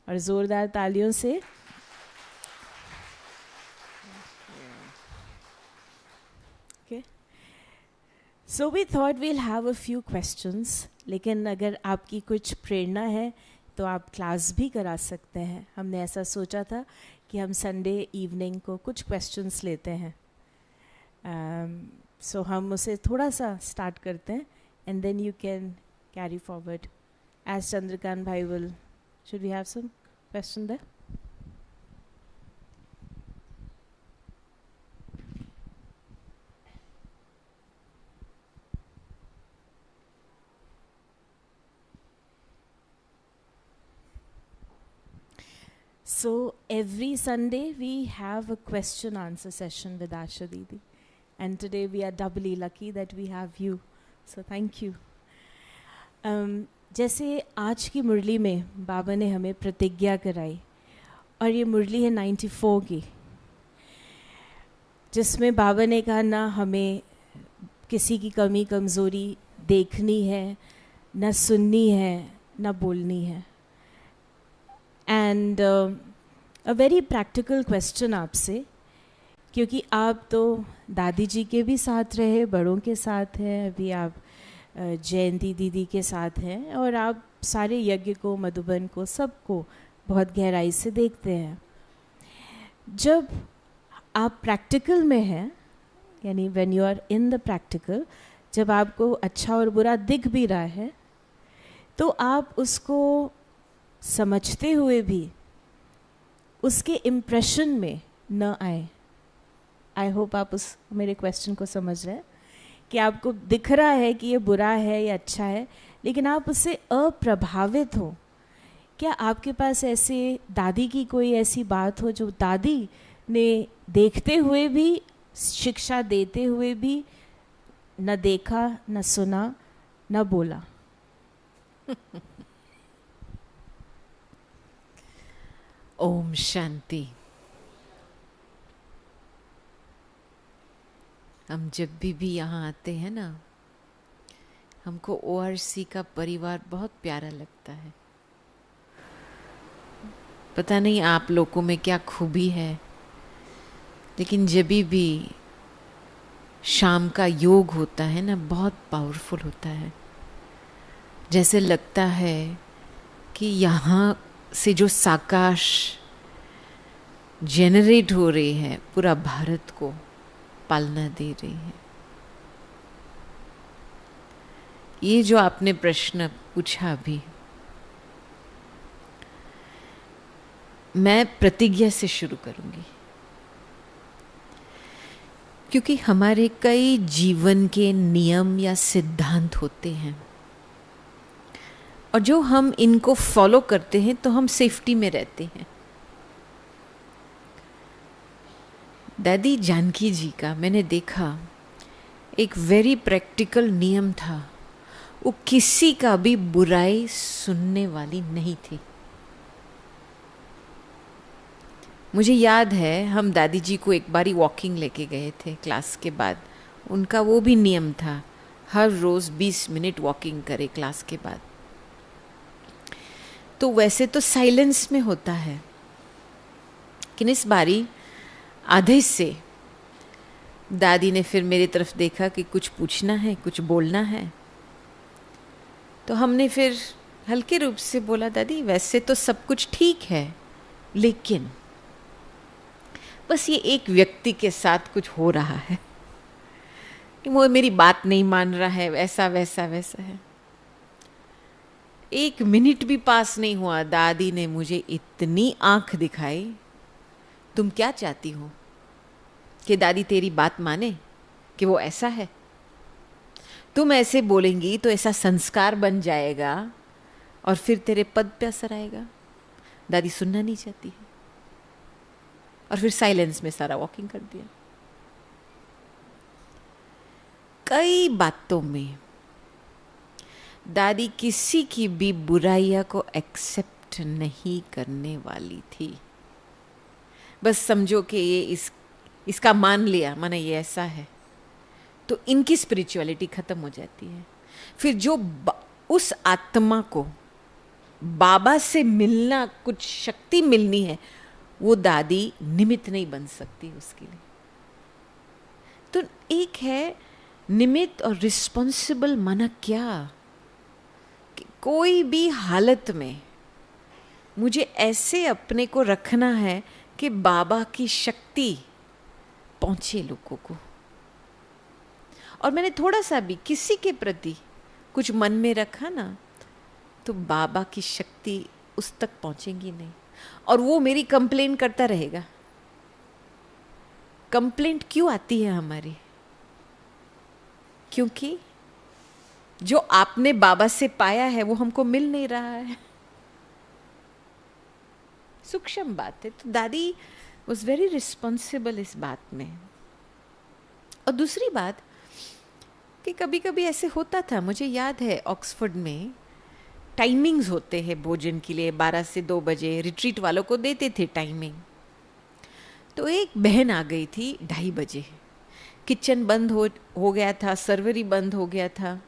और ज़ोरदार तालियों से। Okay. So we thought we'll have a few questions, लेकिन अगर आपकी कुछ प्रेरणा है तो आप क्लास भी करा सकते हैं। हमने ऐसा सोचा था कि हम संडे इवनिंग को कुछ क्वेश्चंस लेते हैं। सो हम उसे थोड़ा सा स्टार्ट करते हैं and then you can carry forward as Chandrakant भाई will. Should we have some question there? So every Sunday we have a question answer session with Asha Didi, and today we are doubly lucky that we have you. So thank you. जैसे आज की मुरली में बाबा ने हमें प्रतिज्ञा कराई, और ये मुरली है 94 की, जिसमें बाबा ने कहा ना हमें किसी की कमी कमज़ोरी देखनी है, ना सुननी है, ना बोलनी है। And a very practical question आपसे, क्योंकि आप तो दादी जी के भी साथ रहे, बड़ों के साथ हैं, अभी आप जयंती दीदी के साथ हैं, और आप सारे यज्ञ को, मधुबन को, सबको बहुत गहराई से देखते हैं। जब आप प्रैक्टिकल में हैं, यानी when you are in the practical, जब आपको अच्छा और बुरा दिख भी रहा है, तो आप उसको समझते हुए भी उसके इम्प्रेशन में न आए। आई होप आप उस मेरे क्वेश्चन को समझ रहे हैं कि आपको दिख रहा है कि ये बुरा है या अच्छा है, लेकिन आप उससे अप्रभावित हो। क्या आपके पास ऐसे दादी की कोई ऐसी बात हो जो दादी ने देखते हुए भी, शिक्षा देते हुए भी न देखा, न सुना, न बोला? ओम शांति। हम जब भी यहाँ आते हैं ना, हमको ORC का परिवार बहुत प्यारा लगता है। पता नहीं आप लोगों में क्या खूबी है, लेकिन जब भी शाम का योग होता है ना, बहुत पावरफुल होता है। जैसे लगता है कि यहाँ से जो साकाश जेनरेट हो रही है, पूरा भारत को पालना दे रही है। ये जो आपने प्रश्न पूछा अभी, मैं प्रतिज्ञा से शुरू करूंगी, क्योंकि हमारे कई जीवन के नियम या सिद्धांत होते हैं, और जो हम इनको फॉलो करते हैं तो हम सेफ्टी में रहते हैं। दादी जानकी जी का मैंने देखा एक वेरी प्रैक्टिकल नियम था, वो किसी का भी बुराई सुनने वाली नहीं थी। मुझे याद है हम दादी जी को एक बारी वॉकिंग लेके गए थे क्लास के बाद। उनका वो भी नियम था, हर रोज़ 20 मिनट वॉकिंग करे क्लास के बाद। तो वैसे तो साइलेंस में होता है, लेकिन इस बारी आधे से दादी ने फिर मेरी तरफ देखा कि कुछ पूछना है, कुछ बोलना है। तो हमने फिर हल्के रूप से बोला, दादी वैसे तो सब कुछ ठीक है, लेकिन बस ये एक व्यक्ति के साथ कुछ हो रहा है कि वो मेरी बात नहीं मान रहा है, ऐसा वैसा वैसा है। 1 मिनट भी पास नहीं हुआ, दादी ने मुझे इतनी आंख दिखाई, तुम क्या चाहती हो कि दादी तेरी बात माने कि वो ऐसा है? तुम ऐसे बोलेंगी तो ऐसा संस्कार बन जाएगा और फिर तेरे पद पे असर आएगा। दादी सुनना नहीं चाहती है, और फिर साइलेंस में सारा वॉकिंग कर दिया। कई बातों में दादी किसी की भी बुराइयां को एक्सेप्ट नहीं करने वाली थी। बस समझो कि ये इसका मान लिया, माने ये ऐसा है, तो इनकी स्पिरिचुअलिटी खत्म हो जाती है। फिर जो उस आत्मा को बाबा से मिलना, कुछ शक्ति मिलनी है, वो दादी निमित्त नहीं बन सकती उसके लिए। तो एक है निमित्त और रिस्पॉन्सिबल माना क्या, कि कोई भी हालत में मुझे ऐसे अपने को रखना है कि बाबा की शक्ति पहुंचे लोगों को। और मैंने थोड़ा सा भी किसी के प्रति कुछ मन में रखा ना, तो बाबा की शक्ति उस तक पहुंचेगी नहीं, और वो मेरी कंप्लेन करता रहेगा। कंप्लेंट क्यों आती है हमारी? क्योंकि जो आपने बाबा से पाया है वो हमको मिल नहीं रहा है। सूक्ष्म बात है। तो दादी वॉज वेरी रिस्पॉन्सिबल इस बात में। और दूसरी बात कि कभी कभी ऐसे होता था, मुझे याद है ऑक्सफोर्ड में टाइमिंग्स होते हैं भोजन के लिए, 12 से 2 बजे रिट्रीट वालों को देते थे टाइमिंग। तो एक बहन आ गई थी 2:30 बजे, किचन बंद हो गया था, सर्वर ही बंद हो गया था,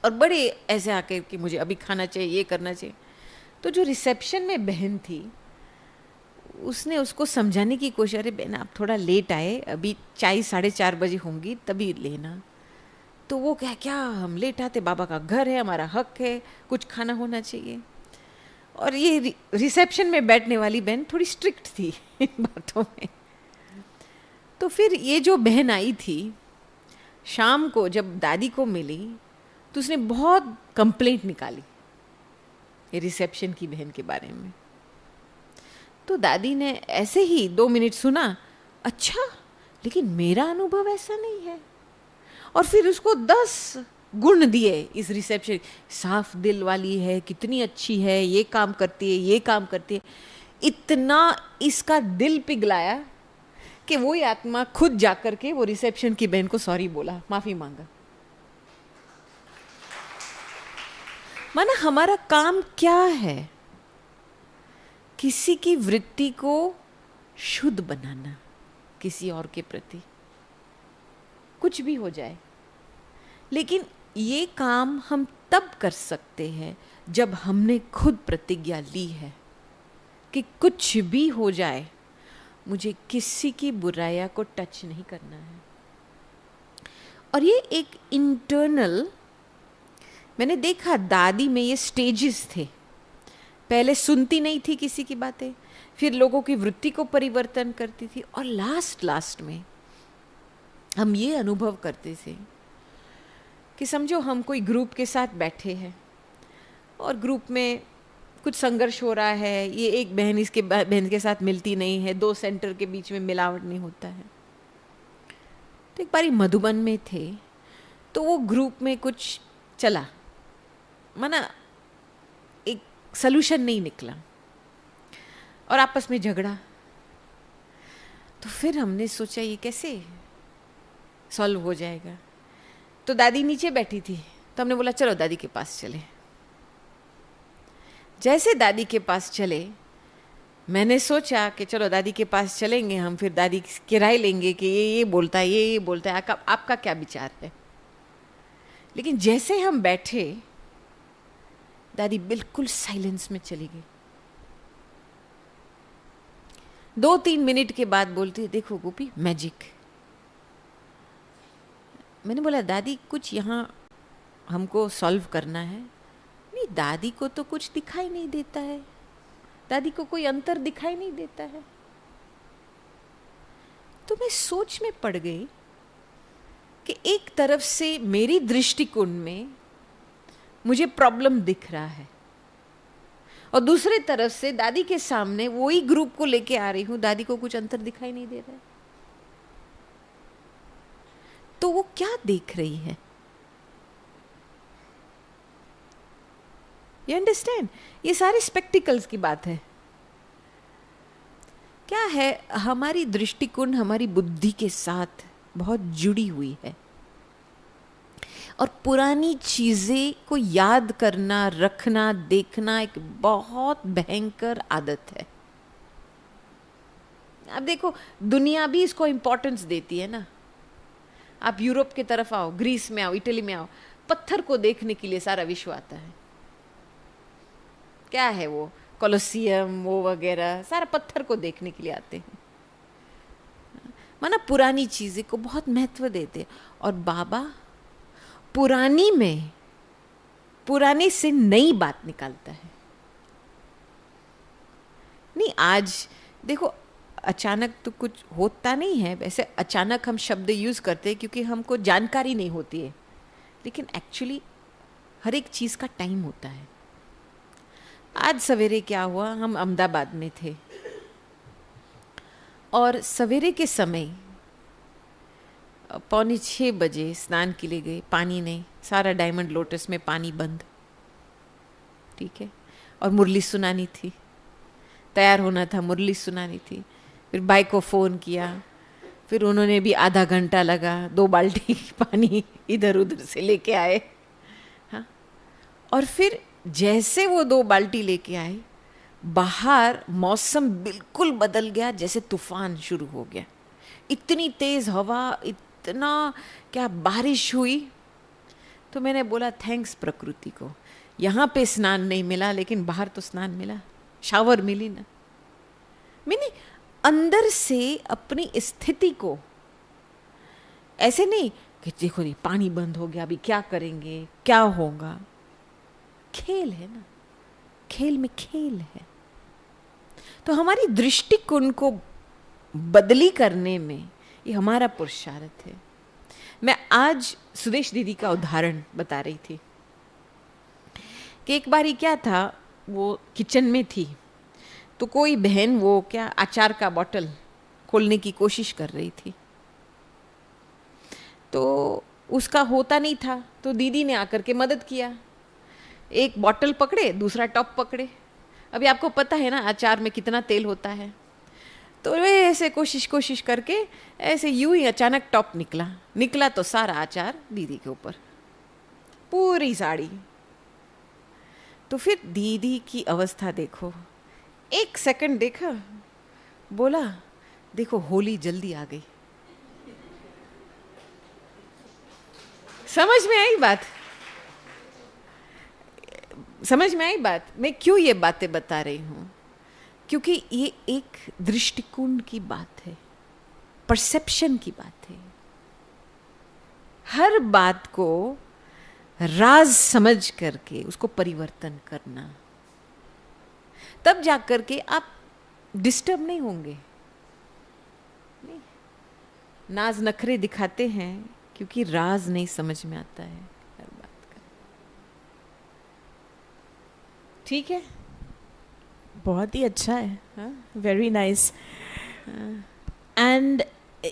और बड़े ऐसे आकर कि मुझे अभी खाना चाहिए, ये करना चाहिए। तो जो रिसेप्शन में बहन थी उसने उसको समझाने की कोशिश, अरे बहन आप थोड़ा लेट आए, अभी चाय 4:30 बजे होंगी तभी लेना। तो वो क्या हम लेट आते, बाबा का घर है, हमारा हक है, कुछ खाना होना चाहिए। और ये रिसेप्शन में बैठने वाली बहन थोड़ी स्ट्रिक्ट थी इन बातों में। तो फिर ये जो बहन आई थी शाम को जब दादी को मिली, तो उसने बहुत कंप्लेंट निकाली ये रिसेप्शन की बहन के बारे में। तो दादी ने ऐसे ही 2 मिनट सुना, अच्छा लेकिन मेरा अनुभव ऐसा नहीं है, और फिर उसको 10 गुण दिए इस रिसेप्शन, साफ दिल वाली है, कितनी अच्छी है, ये काम करती है, ये काम करती है। इतना इसका दिल पिघलाया कि वही आत्मा खुद जाकर के वो रिसेप्शन की बहन को सॉरी बोला, माफी मांगा। माना हमारा काम क्या है? किसी की वृत्ति को शुद्ध बनाना, किसी और के प्रति कुछ भी हो जाए। लेकिन ये काम हम तब कर सकते हैं जब हमने खुद प्रतिज्ञा ली है कि कुछ भी हो जाए मुझे किसी की बुराइयां को टच नहीं करना है। और ये एक इंटरनल, मैंने देखा दादी में ये स्टेजेस थे। पहले सुनती नहीं थी किसी की बातें, फिर लोगों की वृत्ति को परिवर्तन करती थी, और लास्ट में हम ये अनुभव करते थे कि समझो हम कोई ग्रुप के साथ बैठे हैं और ग्रुप में कुछ संघर्ष हो रहा है, ये एक बहन इसके बहन के साथ मिलती नहीं है, 2 सेंटर के बीच में मिलावट नहीं होता है। तो एक बारी मधुबन में थे, तो वो ग्रुप में कुछ चला, माना एक सलूशन नहीं निकला और आपस में झगड़ा। तो फिर हमने सोचा ये कैसे सॉल्व हो जाएगा। तो दादी नीचे बैठी थी, तो हमने बोला चलो दादी के पास चले। जैसे दादी के पास चले, मैंने सोचा कि चलो दादी के पास चलेंगे हम, फिर दादी की राय लेंगे कि ये बोलता है, ये बोलता है, आपका क्या विचार है। लेकिन जैसे हम बैठे, दादी बिल्कुल साइलेंस में चली गई। 2-3 मिनट के बाद बोलती है, देखो गोपी मैजिक। मैंने बोला दादी कुछ यहाँ हमको सॉल्व करना है। नहीं, दादी को तो कुछ दिखाई नहीं देता है, दादी को कोई अंतर दिखाई नहीं देता है। तो मैं सोच में पड़ गई कि एक तरफ से मेरी दृष्टिकोण में मुझे प्रॉब्लम दिख रहा है, और दूसरे तरफ से दादी के सामने वही ग्रुप को लेके आ रही हूं, दादी को कुछ अंतर दिखाई नहीं दे रहा है। तो वो क्या देख रही है? You understand? ये सारे स्पेक्टिकल्स की बात है। क्या है, हमारी दृष्टिकोण हमारी बुद्धि के साथ बहुत जुड़ी हुई है, और पुरानी चीजें को याद करना, रखना, देखना एक बहुत भयंकर आदत है। अब देखो दुनिया भी इसको इंपॉर्टेंस देती है ना। आप यूरोप की तरफ आओ, ग्रीस में आओ, इटली में आओ, पत्थर को देखने के लिए सारा विश्व आता है। क्या है वो कोलोसियम वो वगैरह, सारा पत्थर को देखने के लिए आते हैं। माना पुरानी चीज़ें को बहुत महत्व देते। और बाबा पुरानी में पुराने से नई बात निकालता है। नहीं, आज देखो अचानक तो कुछ होता नहीं है, वैसे अचानक हम शब्द यूज़ करते हैं क्योंकि हमको जानकारी नहीं होती है, लेकिन एक्चुअली हर एक चीज़ का टाइम होता है। आज सवेरे क्या हुआ, हम अहमदाबाद में थे और सवेरे के समय 5:45 बजे स्नान के लिए गए, पानी नहीं, सारा डायमंड लोटस में पानी बंद, ठीक है। और मुरली सुनानी थी, तैयार होना था, मुरली सुनानी थी। फिर भाई को फ़ोन किया, फिर उन्होंने भी आधा घंटा लगा, 2 बाल्टी पानी इधर उधर से लेके आए। हाँ, और फिर जैसे वो 2 बाल्टी लेके आए, बाहर मौसम बिल्कुल बदल गया, जैसे तूफान शुरू हो गया। इतनी तेज़ हवा, इतना क्या बारिश हुई। तो मैंने बोला थैंक्स प्रकृति को, यहाँ पे स्नान नहीं मिला लेकिन बाहर तो स्नान मिला, शावर मिली ना। मैंने अंदर से अपनी स्थिति को, ऐसे नहीं कि देखो नहीं पानी बंद हो गया, अभी क्या करेंगे, क्या होगा। खेल है ना, खेल में खेल है। तो हमारी दृष्टिकोण को बदली करने में ये हमारा पुरुषार्थ है। मैं आज सुदेश दीदी का उदाहरण बता रही थी कि एक बारी क्या था, वो किचन में थी तो कोई बहन वो क्या अचार का बॉटल खोलने की कोशिश कर रही थी, तो उसका होता नहीं था, तो दीदी ने आकर के मदद किया। एक बॉटल पकड़े, दूसरा टॉप पकड़े। अभी आपको पता है ना अचार में कितना तेल होता है, तो वे ऐसे कोशिश करके ऐसे यूं ही अचानक टॉप निकला तो सारा अचार दीदी के ऊपर, पूरी साड़ी। तो फिर दीदी की अवस्था देखो, 1 सेकंड देखा, बोला देखो होली जल्दी आ गई। समझ में आई बात? समझ में आई बात? मैं क्यों ये बातें बता रही हूं? क्योंकि ये एक दृष्टिकोण की बात है, परसेप्शन की बात है। हर बात को राज समझ करके उसको परिवर्तन करना, तब जाकर के आप डिस्टर्ब नहीं होंगे। नहीं, नाज नखरे दिखाते हैं क्योंकि राज नहीं समझ में आता है हर बात का। ठीक है, बहुत ही अच्छा है, very nice. And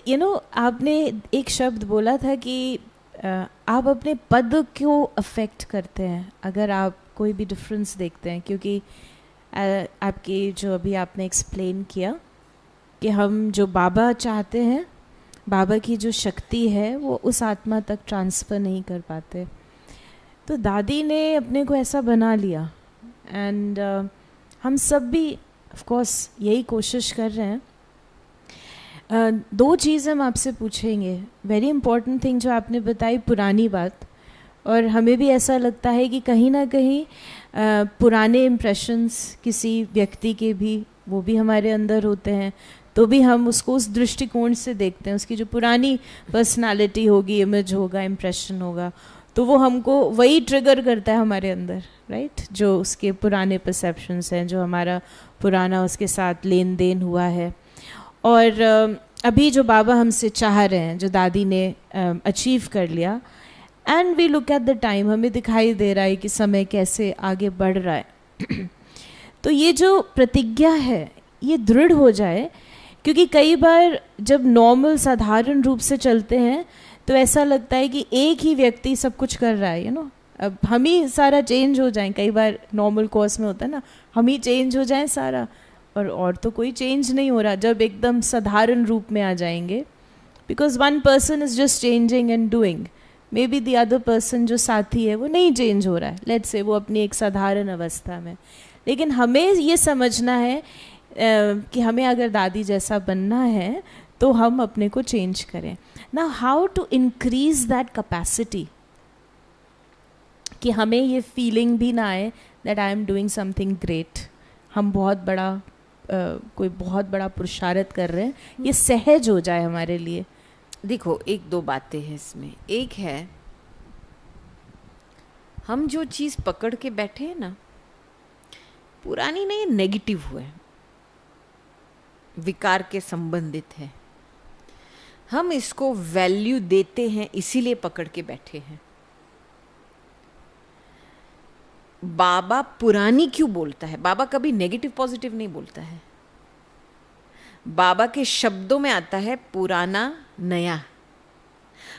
you know आपने एक शब्द बोला था कि आप अपने पद को अफेक्ट करते हैं अगर आप कोई भी डिफरेंस देखते हैं, क्योंकि आपके जो अभी आपने एक्सप्लेन किया कि हम जो बाबा चाहते हैं, बाबा की जो शक्ति है वो उस आत्मा तक ट्रांसफ़र नहीं कर पाते। तो दादी ने अपने को ऐसा बना लिया एंड हम सब भी ऑफ कोर्स यही कोशिश कर रहे हैं। 2 चीज़ हम आपसे पूछेंगे, वेरी इंपॉर्टेंट थिंग जो आपने बताई, पुरानी बात, और हमें भी ऐसा लगता है कि कहीं ना कहीं पुराने इम्प्रेशंस किसी व्यक्ति के भी वो भी हमारे अंदर होते हैं, तो भी हम उसको उस दृष्टिकोण से देखते हैं, उसकी जो पुरानी पर्सनालिटी होगी, इमेज होगा, इम्प्रेशन होगा, तो वो हमको वही ट्रिगर करता है हमारे अंदर, राइट? जो उसके पुराने परसेप्शंस हैं, जो हमारा पुराना उसके साथ लेन देन हुआ है। और अभी जो बाबा हमसे चाह रहे हैं, जो दादी ने अचीव कर लिया, and we look at the time, हमें दिखाई दे रहा है कि समय कैसे आगे बढ़ रहा है। तो ये जो प्रतिज्ञा है ये दृढ़ हो जाए, क्योंकि कई बार जब नॉर्मल साधारण रूप से चलते हैं तो ऐसा लगता है कि एक ही व्यक्ति सब कुछ कर रहा है, यू नो, अब हम ही सारा चेंज हो जाएं। कई बार नॉर्मल कोर्स में होता है ना, हम ही चेंज हो जाएं सारा, और तो कोई चेंज नहीं हो रहा। जब एकदम साधारण रूप में आ जाएंगे, because one person is just changing and doing, may be the other person जो साथी है वो नहीं चेंज हो रहा है, लेट्स से वो अपनी एक साधारण अवस्था में। लेकिन हमें ये समझना है कि हमें अगर दादी जैसा बनना है तो हम अपने को चेंज करें ना। How to increase that capacity कि हमें ये फीलिंग भी ना आए that I am doing something great, हम बहुत बड़ा कोई बहुत बड़ा पुरुषार्थ कर रहे हैं, ये सहज हो जाए हमारे लिए। देखो, एक दो बातें हैं इसमें। एक है, हम जो चीज़ पकड़ के बैठे हैं ना, पुरानी नहीं, नेगेटिव हुआ है, विकार के संबंधित है, हम इसको वैल्यू देते हैं इसीलिए पकड़ के बैठे हैं। बाबा पुरानी क्यों बोलता है? बाबा कभी नेगेटिव पॉजिटिव नहीं बोलता है। बाबा के शब्दों में आता है पुराना नया।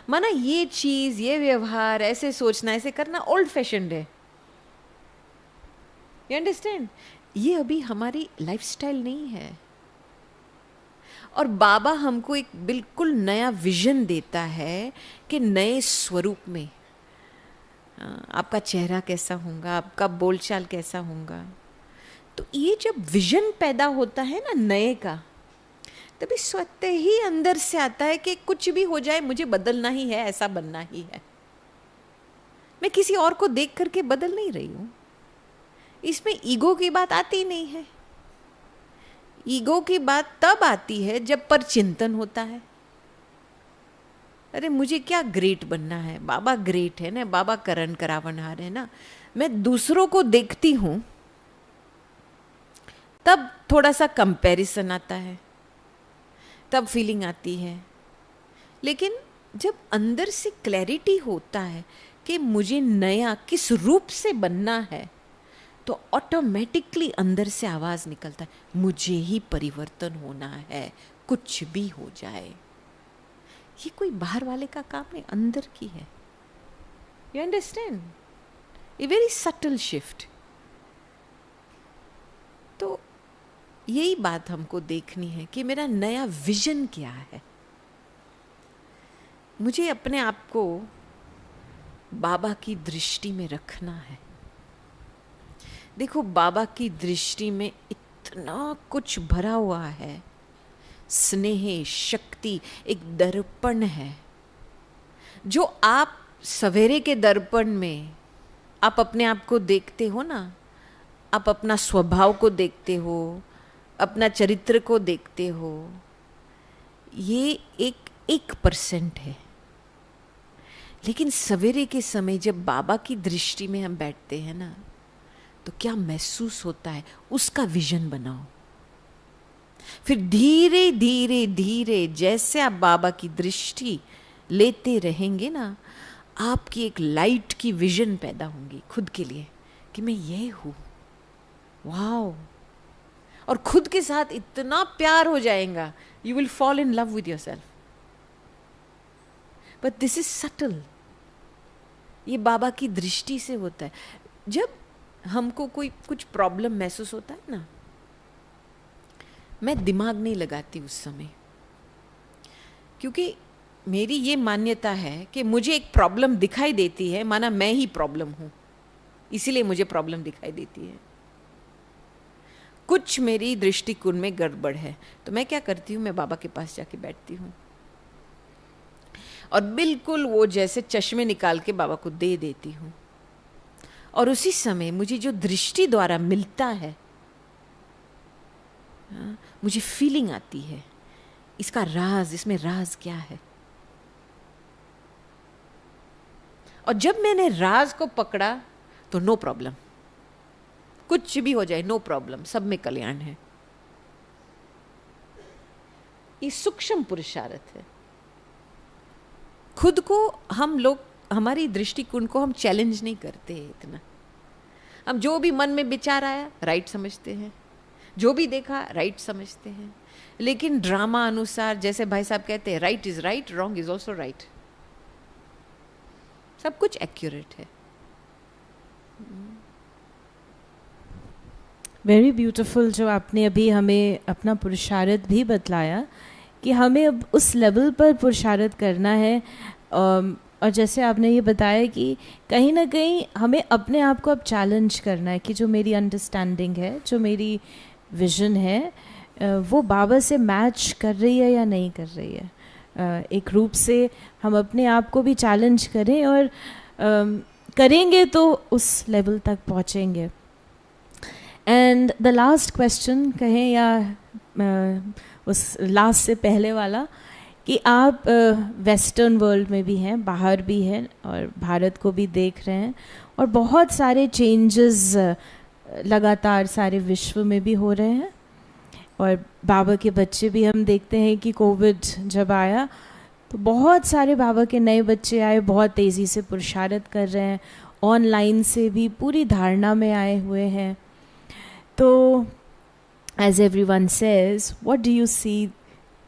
माना ये चीज, ये व्यवहार, ऐसे सोचना, ऐसे करना ओल्ड फैशन्ड है। You understand? ये अभी हमारी लाइफस्टाइल नहीं है। और बाबा हमको एक बिल्कुल नया विजन देता है कि नए स्वरूप में आपका चेहरा कैसा होगा, आपका बोलचाल कैसा होगा। तो ये जब विजन पैदा होता है ना नए का, तभी स्वतः ही अंदर से आता है कि कुछ भी हो जाए मुझे बदलना ही है, ऐसा बनना ही है। मैं किसी और को देख करके बदल नहीं रही हूं। इसमें ईगो की बात आती नहीं है। ईगो की बात तब आती है जब पर चिंतन होता है। अरे मुझे क्या ग्रेट बनना है, बाबा ग्रेट है ना, बाबा करण करावनहार है ना। मैं दूसरों को देखती हूं तब थोड़ा सा कंपैरिजन आता है, तब फीलिंग आती है। लेकिन जब अंदर से क्लैरिटी होता है कि मुझे नया किस रूप से बनना है, तो ऑटोमेटिकली अंदर से आवाज निकलता है, मुझे ही परिवर्तन होना है, कुछ भी हो जाए। ये कोई बाहर वाले का काम नहीं, अंदर की है। You understand? A very subtle shift. तो यही बात हमको देखनी है कि मेरा नया विजन क्या है। मुझे अपने आप को बाबा की दृष्टि में रखना है। देखो, बाबा की दृष्टि में इतना कुछ भरा हुआ है, स्नेह, शक्ति, एक दर्पण है। जो आप सवेरे के दर्पण में आप अपने आप को देखते हो ना, आप अपना स्वभाव को देखते हो, अपना चरित्र को देखते हो, ये 1% है। लेकिन सवेरे के समय जब बाबा की दृष्टि में हम बैठते हैं ना, तो क्या महसूस होता है, उसका विजन बनाओ। फिर धीरे धीरे धीरे जैसे आप बाबा की दृष्टि लेते रहेंगे ना, आपकी एक लाइट की विजन पैदा होंगी खुद के लिए कि मैं ये हूं। वाओ! और खुद के साथ इतना प्यार हो जाएगा, you will fall in love with yourself. But this is subtle. ये बाबा की दृष्टि से होता है। जब हमको कोई कुछ प्रॉब्लम महसूस होता है ना, मैं दिमाग नहीं लगाती उस समय, क्योंकि मेरी ये मान्यता है कि मुझे एक प्रॉब्लम दिखाई देती है, माना मैं ही प्रॉब्लम हूं, इसीलिए मुझे प्रॉब्लम दिखाई देती है। कुछ मेरी दृष्टिकोण में गड़बड़ है, तो मैं क्या करती हूँ, मैं बाबा के पास जाके बैठती हूँ और बिल्कुल वो जैसे चश्मे निकाल के बाबा को दे देती हूँ। और उसी समय मुझे जो दृष्टि द्वारा मिलता है, मुझे फीलिंग आती है, इसका राज, इसमें राज क्या है। और जब मैंने राज को पकड़ा तो नो प्रॉब्लम, कुछ भी हो जाए नो प्रॉब्लम, सब में कल्याण है। ये सूक्ष्म पुरुषार्थ है। खुद को हम लोग, हमारी दृष्टिकोण को हम चैलेंज नहीं करते हैं इतना। हम जो भी मन में विचार आया राइट समझते हैं, जो भी देखा राइट समझते हैं। लेकिन ड्रामा अनुसार, जैसे भाई साहब कहते हैं, right is right, wrong is also right, सब कुछ एक्यूरेट है। वेरी ब्यूटीफुल जो आपने अभी हमें अपना पुरुषार्थ भी बतलाया कि हमें अब उस लेवल पर पुरुषार्थ करना है। और जैसे आपने ये बताया कि कहीं ना कहीं हमें अपने आप को अब चैलेंज करना है कि जो मेरी अंडरस्टैंडिंग है, जो मेरी विजन है, वो बाबा से मैच कर रही है या नहीं कर रही है। एक रूप से हम अपने आप को भी चैलेंज करें और करेंगे तो उस लेवल तक पहुँचेंगे। एंड द लास्ट क्वेश्चन कहें या उस लास्ट से पहले वाला कि आप वेस्टर्न वर्ल्ड में भी हैं, बाहर भी हैं और भारत को भी देख रहे हैं और बहुत सारे चेंजेस लगातार सारे विश्व में भी हो रहे हैं और बाबा के बच्चे भी हम देखते हैं कि कोविड जब आया तो बहुत सारे बाबा के नए बच्चे आए, बहुत तेज़ी से पुरुषार्थ कर रहे हैं, ऑनलाइन से भी पूरी धारणा में आए हुए हैं. तो as everyone says, what do you see,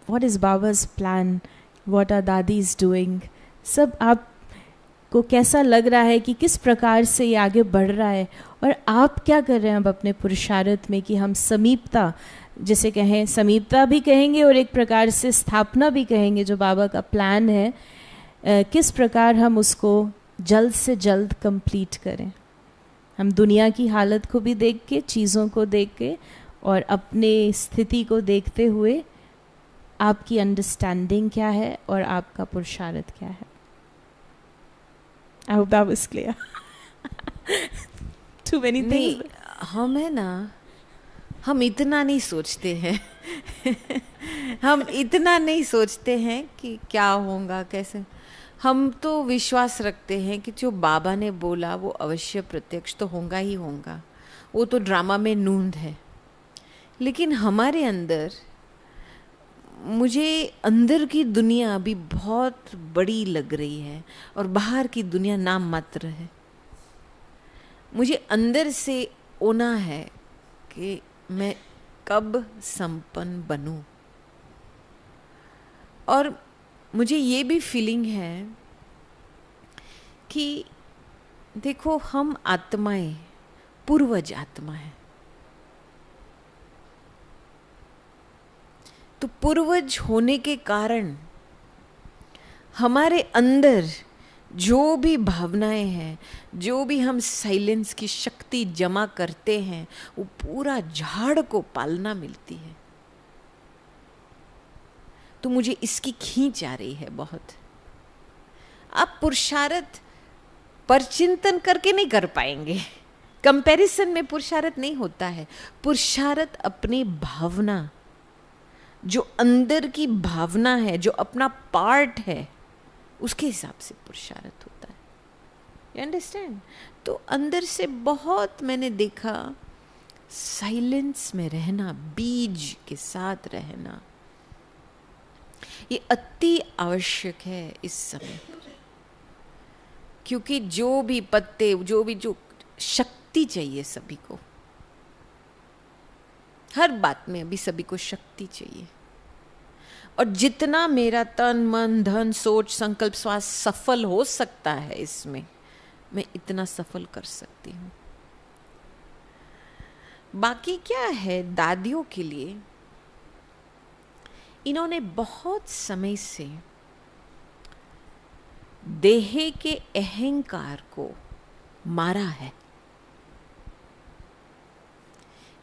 what is Baba's plan, what are Dadis doing? सब आपको कैसा लग रहा है कि किस प्रकार से ये आगे बढ़ रहा है और आप क्या कर रहे हैं अब अपने पुरुषार्थ में कि हम समीपता, जिसे कहें समीपता भी कहेंगे और एक प्रकार से स्थापना भी कहेंगे, जो बाबा का प्लान है, किस प्रकार हम उसको जल्द से जल्द कंप्लीट करें. हम दुनिया की हालत को भी देख के, चीज़ों को देख के और अपने स्थिति को देखते हुए आपकी अंडरस्टैंडिंग क्या है और आपका पुरुषार्थ क्या है. I hope that was clear. Too many things. हम है ना, हम इतना नहीं सोचते हैं. हम इतना नहीं सोचते हैं कि क्या होगा कैसे. हम तो विश्वास रखते हैं कि जो बाबा ने बोला वो अवश्य प्रत्यक्ष तो होगा ही होगा. वो तो ड्रामा में नूंद है. लेकिन हमारे अंदर, मुझे अंदर की दुनिया अभी बहुत बड़ी लग रही है और बाहर की दुनिया नाम मात्र है. मुझे अंदर से होना है कि मैं कब संपन्न बनूं. और मुझे ये भी फीलिंग है कि देखो, हम आत्माएं पूर्वज आत्मा है. तो पूर्वज होने के कारण हमारे अंदर जो भी भावनाएं हैं, जो भी हम साइलेंस की शक्ति जमा करते हैं, वो पूरा झाड़ को पालना मिलती है. तो मुझे इसकी खींच आ रही है बहुत. आप पुरुषार्थ परचिंतन करके नहीं कर पाएंगे. कंपैरिजन में पुरुषार्थ नहीं होता है. पुरुषार्थ अपनी भावना, जो अंदर की भावना है, जो अपना पार्ट है, उसके हिसाब से पुरुषार्थ होता है. You understand. तो अंदर से बहुत मैंने देखा, साइलेंस में रहना, बीज के साथ रहना, ये अति आवश्यक है इस समय. क्योंकि जो भी पत्ते, जो शक्ति चाहिए सभी को, हर बात में अभी सभी को शक्ति चाहिए. और जितना मेरा तन मन धन सोच संकल्प श्वास सफल हो सकता है इसमें, मैं इतना सफल कर सकती हूँ. बाकी क्या है, दादियों के लिए इन्होंने बहुत समय से देह के अहंकार को मारा है.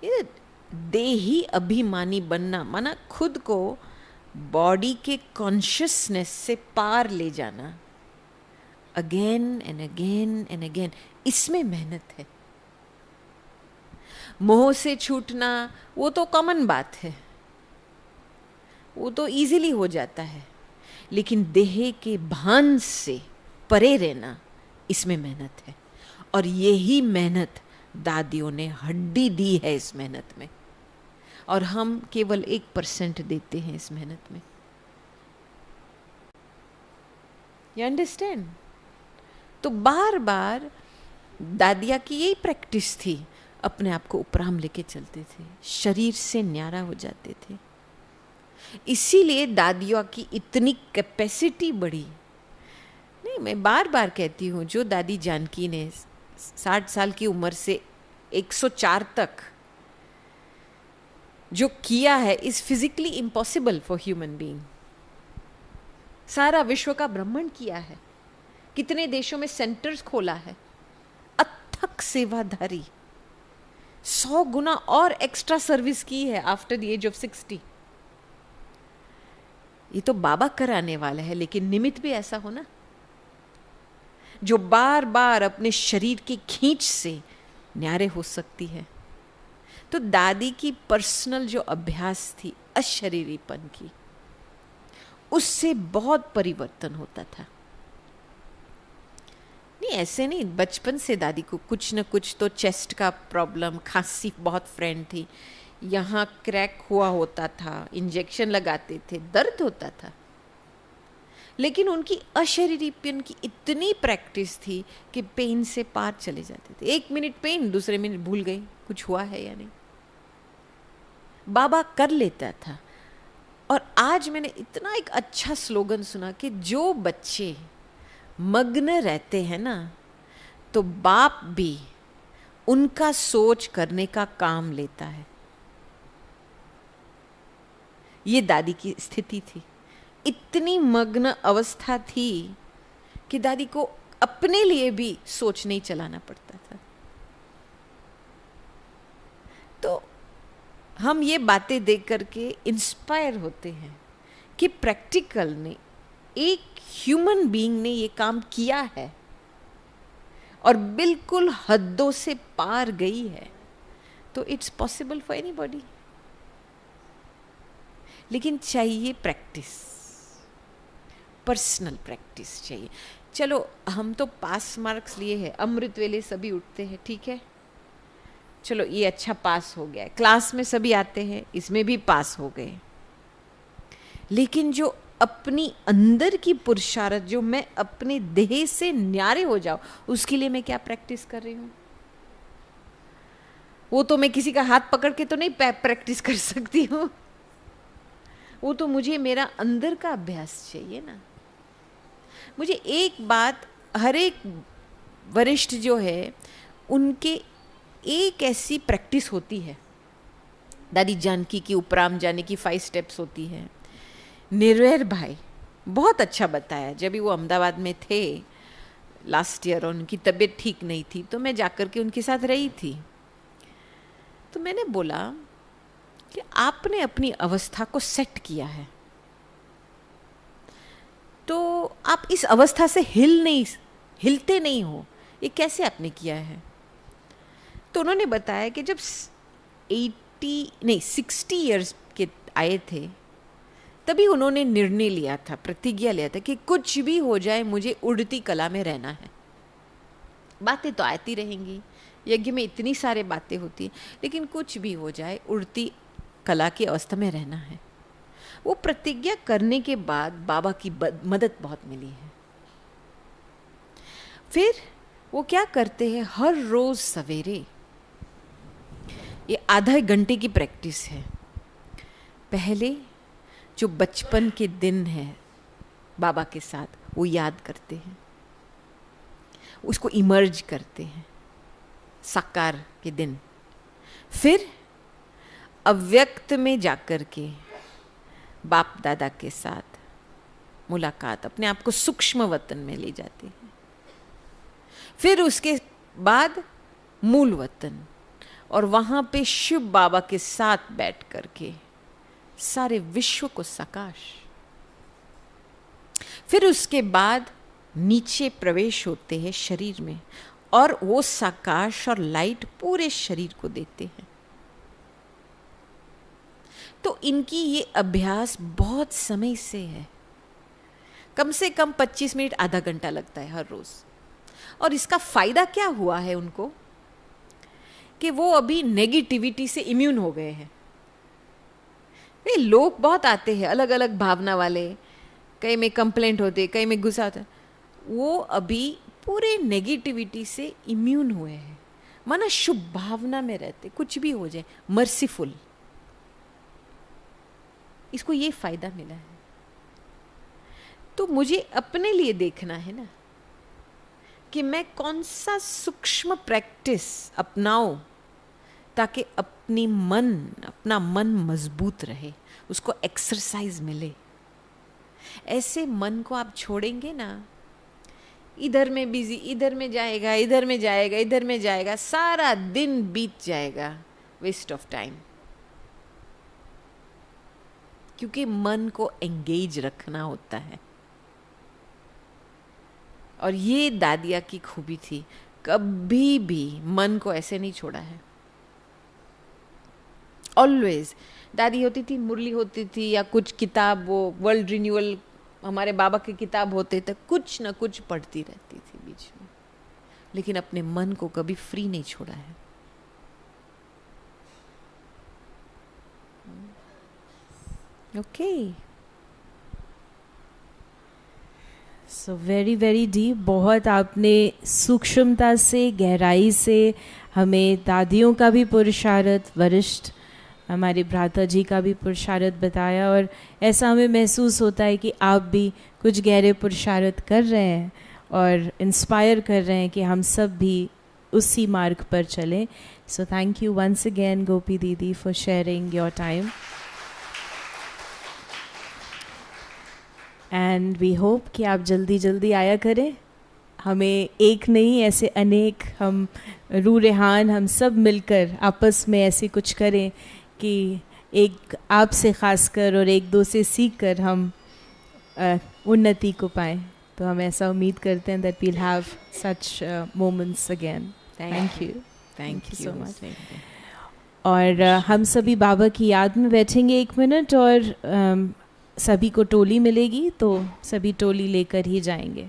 ये देही अभिमानी बनना माना खुद को बॉडी के कॉन्शियसनेस से पार ले जाना, again and again and again. इसमें मेहनत है. मोह से छूटना वो तो कॉमन बात है, वो तो इजीली हो जाता है. लेकिन देह के भान से परे रहना, इसमें मेहनत है. और यही मेहनत दादियों ने हड्डी दी है इस मेहनत में. और हम केवल 1% देते हैं इस मेहनत में. You understand. तो बार बार दादिया की यही प्रैक्टिस थी. अपने आप को उपराम लेके चलते थे, शरीर से न्यारा हो जाते थे. इसीलिए दादियों की इतनी कैपेसिटी बढ़ी. नहीं, मैं बार बार कहती हूँ, जो दादी जानकी ने 60 साल की उम्र से 104 तक जो किया है, is physically impossible for human being. सारा विश्व का भ्रमण किया है, कितने देशों में सेंटर्स खोला है, अथक सेवाधारी, 100 गुना और एक्स्ट्रा सर्विस की है आफ्टर द एज ऑफ 60. ये तो बाबा कराने वाला है, लेकिन निमित्त भी ऐसा हो ना, जो बार बार अपने शरीर की खींच से न्यारे हो सकती है. तो दादी की पर्सनल जो अभ्यास थी अशरीरीपन की, उससे बहुत परिवर्तन होता था। नहीं, ऐसे नहीं, बचपन से दादी को कुछ न कुछ तो चेस्ट का प्रॉब्लम, खांसी बहुत फ्रेंड थी, यहाँ क्रैक हुआ होता था, इंजेक्शन लगाते थे, दर्द होता था, लेकिन उनकी अशरीरीपन की इतनी प्रैक्टिस थी कि पेन से पार चले जाते थे। 1 मिनट पेन, दूसरे मिनट भूल गई कुछ हुआ है या नहीं। बाबा कर लेता था। और आज मैंने इतना एक अच्छा स्लोगन सुना कि जो बच्चे मग्न रहते हैं ना, तो बाप भी उनका सोच करने का काम लेता है। ये दादी की स्थिति थी। इतनी मग्न अवस्था थी कि दादी को अपने लिए भी सोच नहीं चलाना पड़ता था। तो हम ये बातें देख करके इंस्पायर होते हैं कि प्रैक्टिकल ने, एक ह्यूमन बीइंग ने ये काम किया है और बिल्कुल हदों से पार गई है, तो इट्स पॉसिबल फॉर एनीबॉडी। लेकिन चाहिए प्रैक्टिस, पर्सनल प्रैक्टिस चाहिए। चलो, हम तो पास मार्क्स लिए हैं, अमृत वेले सभी उठते हैं, ठीक है, चलो ये अच्छा पास हो गया, क्लास में सभी आते हैं, इसमें भी पास हो गए। लेकिन जो अपनी अंदर की पुरुषार्थ, जो मैं अपने देह से न्यारे हो जाऊं, उसके लिए मैं क्या प्रैक्टिस कर रही हूं? वो तो मैं किसी का हाथ पकड़ के तो नहीं प्रैक्टिस कर सकती हूँ, वो तो मुझे मेरा अंदर का अभ्यास चाहिए ना। मुझे एक बात, हर एक वरिष्ठ जो है उनके एक ऐसी प्रैक्टिस होती है, दादी जानकी की उपराम जाने की 5 स्टेप्स होती है। निर्वैर भाई बहुत अच्छा बताया, जब भी वो अहमदाबाद में थे लास्ट ईयर और उनकी तबीयत ठीक नहीं थी, तो मैं जाकर के उनके साथ रही थी। तो मैंने बोला कि आपने अपनी अवस्था को सेट किया है, तो आप इस अवस्था से हिलते नहीं हो, ये कैसे आपने किया है? तो उन्होंने बताया कि जब 60 इयर्स के आए थे, तभी उन्होंने निर्णय लिया था, प्रतिज्ञा लिया था कि कुछ भी हो जाए मुझे उड़ती कला में रहना है। बातें तो आती रहेंगी, यज्ञ में इतनी सारी बातें होती हैं, लेकिन कुछ भी हो जाए उड़ती कला की अवस्था में रहना है। वो प्रतिज्ञा करने के बाद बाबा की मदद बहुत मिली है। फिर वो क्या करते हैं, हर रोज सवेरे, ये आधा घंटे की प्रैक्टिस है। पहले जो बचपन के दिन है बाबा के साथ, वो याद करते हैं, उसको इमर्ज करते हैं, साकार के दिन। फिर अव्यक्त में जाकर के बाप दादा के साथ मुलाकात, अपने आप को सूक्ष्म वतन में ले जाते हैं। फिर उसके बाद मूल वतन, और वहाँ पे शिव बाबा के साथ बैठ करके सारे विश्व को सकाश। फिर उसके बाद नीचे प्रवेश होते हैं शरीर में, और वो सकाश और लाइट पूरे शरीर को देते हैं। तो इनकी ये अभ्यास बहुत समय से है, कम से कम 25 मिनट, आधा घंटा लगता है हर रोज। और इसका फायदा क्या हुआ है उनको, कि वो अभी नेगेटिविटी से इम्यून हो गए हैं। लोग बहुत आते हैं अलग अलग भावना वाले, कई में कंप्लेंट होते, कई में गुस्सा होता, वो अभी पूरे नेगेटिविटी से इम्यून हुए हैं, माना शुभ भावना में रहते, कुछ भी हो जाए मर्सीफुल। इसको ये फायदा मिला है। तो मुझे अपने लिए देखना है ना कि मैं कौन सा सूक्ष्म प्रैक्टिस अपनाऊं ताकि अपना मन मजबूत रहे, उसको एक्सरसाइज मिले। ऐसे मन को आप छोड़ेंगे ना, इधर में बिजी, इधर में जाएगा, इधर में जाएगा, इधर में जाएगा, सारा दिन बीत जाएगा, वेस्ट ऑफ टाइम। क्योंकि मन को एंगेज रखना होता है। और ये दादिया की खूबी थी, कभी भी मन को ऐसे नहीं छोड़ा है। ऑलवेज। दादी होती थी, मुरली होती थी, या कुछ किताब, वो वर्ल्ड रिन्यूअल हमारे बाबा की किताब होते थे, कुछ ना कुछ पढ़ती रहती थी बीच में, लेकिन अपने मन को कभी फ्री नहीं छोड़ा है। Okay, so very very deep, बहुत आपने सूक्ष्मता से, गहराई से हमें दादियों का भी पुरुषार्थ, वरिष्ठ हमारे भ्राता जी का भी पुरुषार्थ बताया, और ऐसा हमें महसूस होता है कि आप भी कुछ गहरे पुरुषार्थ कर रहे हैं और इंस्पायर कर रहे हैं कि हम सब भी उसी मार्ग पर चलें। So thank you once again Gopi दीदी for sharing your time, and we hope कि आप जल्दी जल्दी आया करें। हमें एक नहीं, ऐसे अनेक, हम रू रेहान हम सब मिलकर आपस में ऐसे कुछ करें कि एक आपसे खासकर और एक दो से सीख कर हम उन्नति को पाएं। तो हम ऐसा उम्मीद करते हैं that we'll have such moments again. Thank you so much. और हम सभी बाबा की याद में बैठेंगे 1 मिनट, और सभी को टोली मिलेगी, तो सभी टोली लेकर ही जाएंगे।